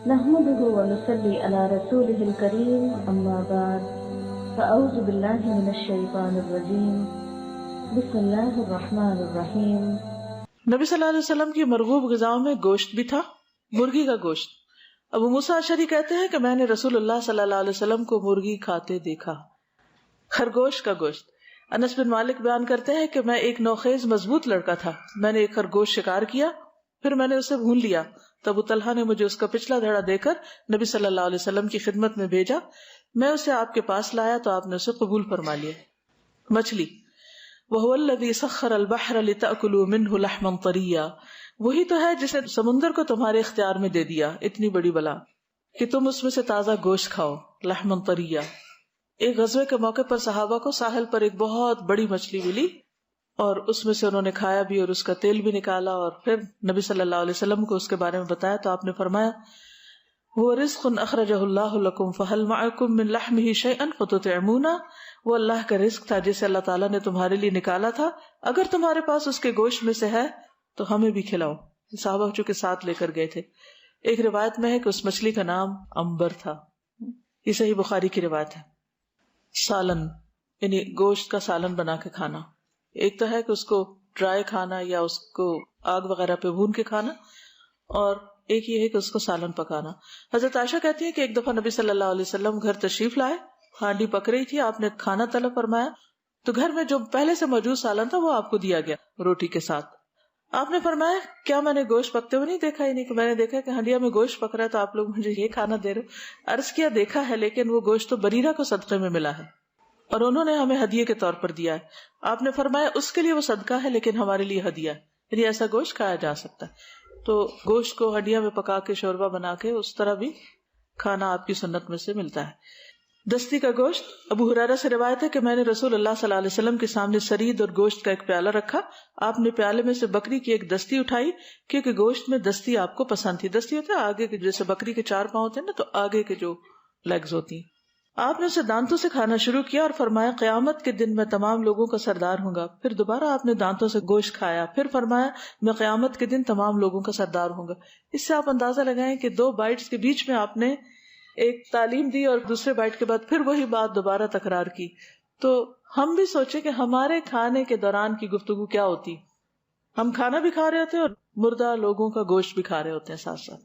نحمده ونصلي على رسوله الكريم اما بعد فاعوذ بالله من الشيطان الرجيم بسم اللہ الرحمن الرحیم۔ نبی صلی اللہ علیہ وسلم کی مرغوب غذاؤں میں گوشت بھی تھا، مرغی کا گوشت۔ ابو موسیٰ اشعری کہتے ہیں کہ میں نے رسول اللہ صلی اللہ علیہ وسلم کو مرغی کھاتے دیکھا، خرگوش کا گوشت۔ انس بن مالک بیان کرتے ہیں کہ میں ایک نوخیز مضبوط لڑکا تھا، میں نے ایک خرگوش شکار کیا، پھر میں نے اسے بھون لیا تو ابو طلحہ نے مجھے اس کا پچھلا دھڑا دے کر نبی صلی اللہ علیہ وسلم کی خدمت میں بھیجا، میں اسے آپ کے پاس لایا تو آپ نے اسے قبول فرما لیا۔ مچھلی، وَهُوَ الَّذِي سَخَّرَ الْبَحْرَ لِتَأْكُلُوا مِنْهُ لَحْمًا طَرِيًّا، وہی تو ہے جس نے سمندر کو تمہارے اختیار میں دے دیا، اتنی بڑی بلا، کہ تم اس میں سے تازہ گوشت کھاؤ، لحمًا طَرِيًّا۔ ایک غزوے کے موقع پر صحابہ کو ساحل پر ایک بہت بڑی مچھلی ملی اور اس میں سے انہوں نے کھایا بھی اور اس کا تیل بھی نکالا، اور پھر نبی صلی اللہ علیہ وسلم کو اس کے بارے میں بتایا تو آپ نے فرمایا وہ رزق اخرجہ اللہ لکم فہل معکم من لحمہ شیئا فتطعمون، وہ اللہ کا رزق تھا جسے اللہ تعالیٰ نے تمہارے لیے نکالا تھا، اگر تمہارے پاس اس کے گوشت میں سے ہے تو ہمیں بھی کھلاؤ۔ صحابہ چونکہ ساتھ لے کر گئے تھے۔ ایک روایت میں ہے کہ اس مچھلی کا نام عنبر تھا، یہ صحیح بخاری کی روایت ہے۔ سالن یعنی گوشت کا سالن بنا کے کھانا، ایک تو ہے کہ اس کو ڈرائی کھانا یا اس کو آگ وغیرہ پہ بھون کے کھانا، اور ایک یہ ہے کہ اس کو سالن پکانا۔ حضرت عائشہ کہتی ہے کہ ایک دفعہ نبی صلی اللہ علیہ وسلم گھر تشریف لائے، ہانڈی پک رہی تھی، آپ نے کھانا طلب فرمایا تو گھر میں جو پہلے سے موجود سالن تھا وہ آپ کو دیا گیا روٹی کے ساتھ۔ آپ نے فرمایا کیا میں نے گوشت پکتے ہوئے نہیں دیکھا؟ ہی نہیں کہ میں نے دیکھا کہ ہانڈیا میں گوشت پک رہا ہے تو آپ لوگ مجھے یہ کھانا دے رہے؟ عرض کیا دیکھا ہے، لیکن وہ گوشت تو بریرہ کو صدقے میں ملا ہے اور انہوں نے ہمیں ہدیے کے طور پر دیا ہے۔ آپ نے فرمایا اس کے لیے وہ صدقہ ہے لیکن ہمارے لیے ہدیہ ہے، یعنی ایسا گوشت کھایا جا سکتا ہے۔ تو گوشت کو ہڈیاں میں پکا کے شوربہ بنا کے اس طرح بھی کھانا آپ کی سنت میں سے ملتا ہے۔ دستی کا گوشت، ابو ہریرہ سے روایت ہے کہ میں نے رسول اللہ صلی اللہ علیہ وسلم کے سامنے سرید اور گوشت کا ایک پیالہ رکھا، آپ نے پیالے میں سے بکری کی ایک دستی اٹھائی کیونکہ گوشت میں دستی آپ کو پسند تھی۔ دستی ہوتا ہے آگے کے، جیسے بکری کے 4 پاؤں ہوتے ہیں نا، تو آگے کے جو لیگز ہوتی ہیں۔ آپ نے اسے دانتوں سے کھانا شروع کیا اور فرمایا قیامت کے دن میں تمام لوگوں کا سردار ہوں گا۔ پھر دوبارہ آپ نے دانتوں سے گوشت کھایا، پھر فرمایا میں قیامت کے دن تمام لوگوں کا سردار ہوں گا۔ اس سے آپ اندازہ لگائیں کہ 2 بائٹس کے بیچ میں آپ نے ایک تعلیم دی اور دوسرے بائٹ کے بعد پھر وہی بات دوبارہ تکرار کی۔ تو ہم بھی سوچیں کہ ہمارے کھانے کے دوران کی گفتگو کیا ہوتی، ہم کھانا بھی کھا رہے ہوتے ہیں اور مردہ لوگوں کا گوشت بھی کھا رہے ہوتے ہیں، ساتھ ساتھ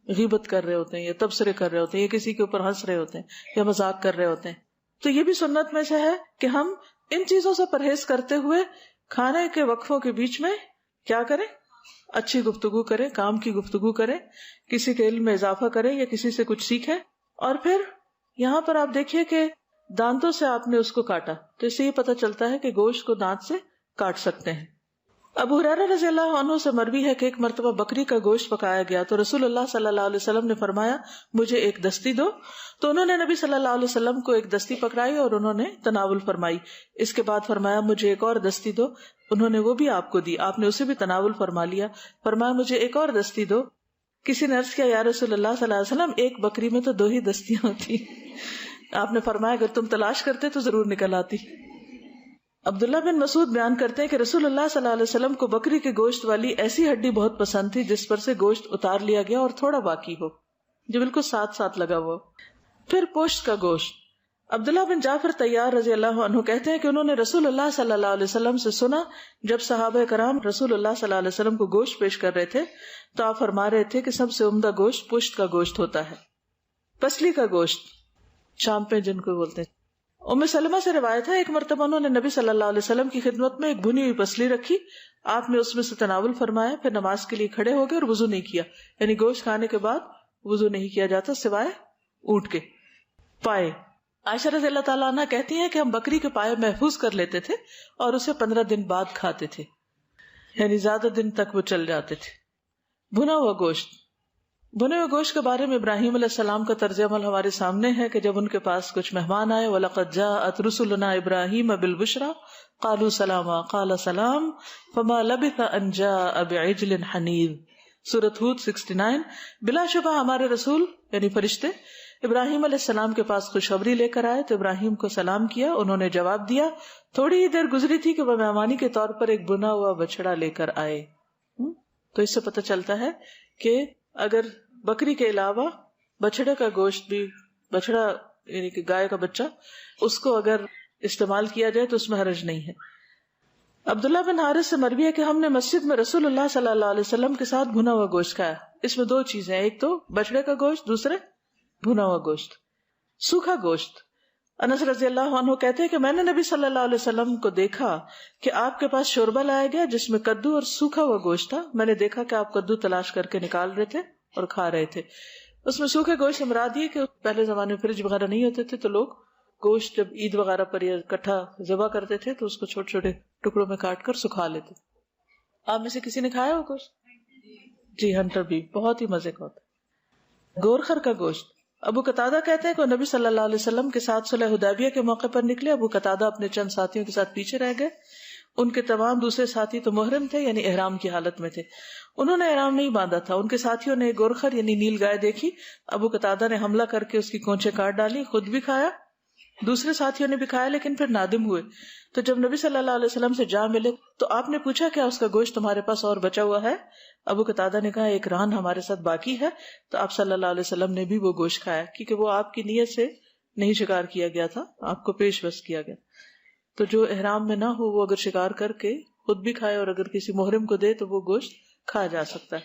غیبت کر رہے ہوتے ہیں یا تبصرے کر رہے ہوتے ہیں یا کسی کے اوپر ہنس رہے ہوتے ہیں یا مذاق کر رہے ہوتے ہیں۔ تو یہ بھی سنت میں سے ہے کہ ہم ان چیزوں سے پرہیز کرتے ہوئے کھانے کے وقفوں کے بیچ میں کیا کریں، اچھی گفتگو کریں، کام کی گفتگو کریں، کسی کے علم میں اضافہ کریں یا کسی سے کچھ سیکھیں۔ اور پھر یہاں پر آپ دیکھیے کہ دانتوں سے آپ نے اس کو کاٹا، تو اس سے یہ پتہ چلتا ہے کہ گوشت کو دانت سے کاٹ سکتے ہیں۔ ابو ہریرہ رضی اللہ عنہ سے مروی ہے کہ ایک مرتبہ بکری کا گوشت پکایا گیا تو رسول اللہ صلی اللہ علیہ وسلم نے فرمایا مجھے ایک دستی دو، تو انہوں نے نبی صلی اللہ علیہ وسلم کو ایک دستی پکڑائی اور انہوں نے تناول فرمائی۔ اس کے بعد فرمایا مجھے ایک اور دستی دو، انہوں نے وہ بھی آپ کو دی، آپ نے اسے بھی تناول فرما لیا۔ فرمایا مجھے ایک اور دستی دو۔ کسی نے عرض کیا یا رسول اللہ صلی اللہ علیہ وسلم ایک بکری میں تو 2 ہی دستیاں ہوتی۔ آپ نے فرمایا اگر تم تلاش کرتے تو ضرور نکل آتی۔ عبداللہ بن مسعود بیان کرتے ہیں کہ رسول اللہ صلی اللہ علیہ وسلم کو بکری کے گوشت والی ایسی ہڈی بہت پسند تھی جس پر سے گوشت اتار لیا گیا اور تھوڑا باقی ہو، جو بالکل ساتھ ساتھ لگا ہوا۔ پھر پوشت کا گوشت، عبداللہ بن جعفر طیار رضی اللہ عنہ کہتے ہیں کہ انہوں نے رسول اللہ صلی اللہ علیہ وسلم سے سنا جب صحابہ کرام رسول اللہ صلی اللہ علیہ وسلم کو گوشت پیش کر رہے تھے تو آپ فرما رہے تھے کہ سب سے عمدہ گوشت پشت کا گوشت ہوتا ہے۔ پسلی کا گوشت، چامپیں جن کو بولتے ہیں۔ ام سلمہ سے روایت ہے ایک مرتبہ انہوں نے نبی صلی اللہ علیہ وسلم کی خدمت میں ایک بھنی ہوئی پسلی رکھی، آپ نے اس میں سے تناول فرمایا، پھر نماز کے لیے کھڑے ہو گئے اور وضو نہیں کیا، یعنی گوشت کھانے کے بعد وضو نہیں کیا جاتا سوائے اونٹ کے پائے۔ عائشہ رضی اللہ تعالیٰ عنہ کہتی ہیں کہ ہم بکری کے پائے محفوظ کر لیتے تھے اور اسے 15 دن بعد کھاتے تھے، یعنی زیادہ دن تک وہ چل جاتے تھے۔ بھنا ہوا گوشت، بھنے ہوئے گوشت کے بارے میں ابراہیم علیہ السلام کا طرز عمل ہمارے سامنے ہے کہ جب ان کے پاس کچھ مہمان آئے وَلَقَدْ جَاءَتْ رُسُلُنَا إِبْرَاهِيمَ بِالْبُشْرَى قَالُوا سَلَامًا قَالَ سَلَامٌ فَمَا لَبِثَ أَنْ جَاءَ بِعِجْلٍ حَنِيذٍ۔ سورۃ ہود 69۔ بلا شبہ ہمارے رسول یعنی فرشتے ابراہیم علیہ السلام کے پاس خوشخبری لے کر آئے تو ابراہیم کو سلام کیا، انہوں نے جواب دیا۔ تھوڑی ہی دیر گزری تھی کہ وہ مہمانی کے طور پر ایک بنا ہوا بچڑا لے کر آئے۔ تو اس سے پتہ چلتا ہے کہ اگر بکری کے علاوہ بچڑے کا گوشت بھی، بچڑا یعنی کہ گائے کا بچہ، اس کو اگر استعمال کیا جائے تو اس میں حرج نہیں ہے۔ عبداللہ بن حارث سے مروی ہے کہ ہم نے مسجد میں رسول اللہ صلی اللہ علیہ وسلم کے ساتھ بھنا ہوا گوشت کھایا۔ اس میں دو چیزیں ہیں، ایک تو بچڑے کا گوشت، دوسرے بھنا ہوا گوشت، سوکھا گوشت۔ انس رضی اللہ عنہ کہتے ہیں کہ میں نے نبی صلی اللہ علیہ وسلم کو دیکھا کہ آپ کے پاس شوربہ لایا گیا جس میں کدو اور سوکھا ہوا گوشت تھا۔ میں نے دیکھا کہ آپ کدو تلاش کر کے نکال رہے تھے اور کھا رہے تھے۔ اس میں سوکھے گوشت سے مراد یہ کہ پہلے زمانے میں فریج وغیرہ نہیں ہوتے تھے، تو لوگ گوشت جب عید وغیرہ پر یا اکٹھا ذبح کرتے تھے تو اس کو چھوٹے چھوٹے ٹکڑوں میں کاٹ کر سکھا لیتے۔ آپ میں سے کسی نے کھایا ہو گوشت؟ جی، ہنٹر بھی بہت ہی مزے کا ہوتا ہے۔ گورخر کا گوشت۔ ابو قتادہ کہتے ہیں کہ نبی صلی اللہ علیہ وسلم کے ساتھ صلح حدیبیہ کے موقع پر نکلے۔ ابو قتادہ اپنے چند ساتھیوں کے ساتھ پیچھے رہ گئے۔ ان کے تمام دوسرے ساتھی تو محرم تھے، یعنی احرام کی حالت میں تھے۔ انہوں نے احرام نہیں باندھا تھا۔ ان کے ساتھیوں نے گورخر یعنی نیل گائے دیکھی۔ ابو قتادہ نے حملہ کر کے اس کی کونچیں کاٹ ڈالی، خود بھی کھایا، دوسرے ساتھیوں نے بھی کھایا، لیکن پھر نادم ہوئے۔ تو جب نبی صلی اللہ علیہ وسلم سے جا ملے تو آپ نے پوچھا کیا اس کا گوشت تمہارے پاس اور بچا ہوا ہے؟ ابو قتادہ نے کہا ایک ران ہمارے ساتھ باقی ہے۔ تو آپ صلی اللہ علیہ وسلم نے بھی وہ گوشت کھایا، کیونکہ وہ آپ کی نیت سے نہیں شکار کیا گیا تھا، آپ کو پیش بس کیا گیا۔ تو جو احرام میں نہ ہو وہ اگر شکار کر کے خود بھی کھائے اور اگر کسی محرم کو دے تو وہ گوشت کھایا جا سکتا ہے۔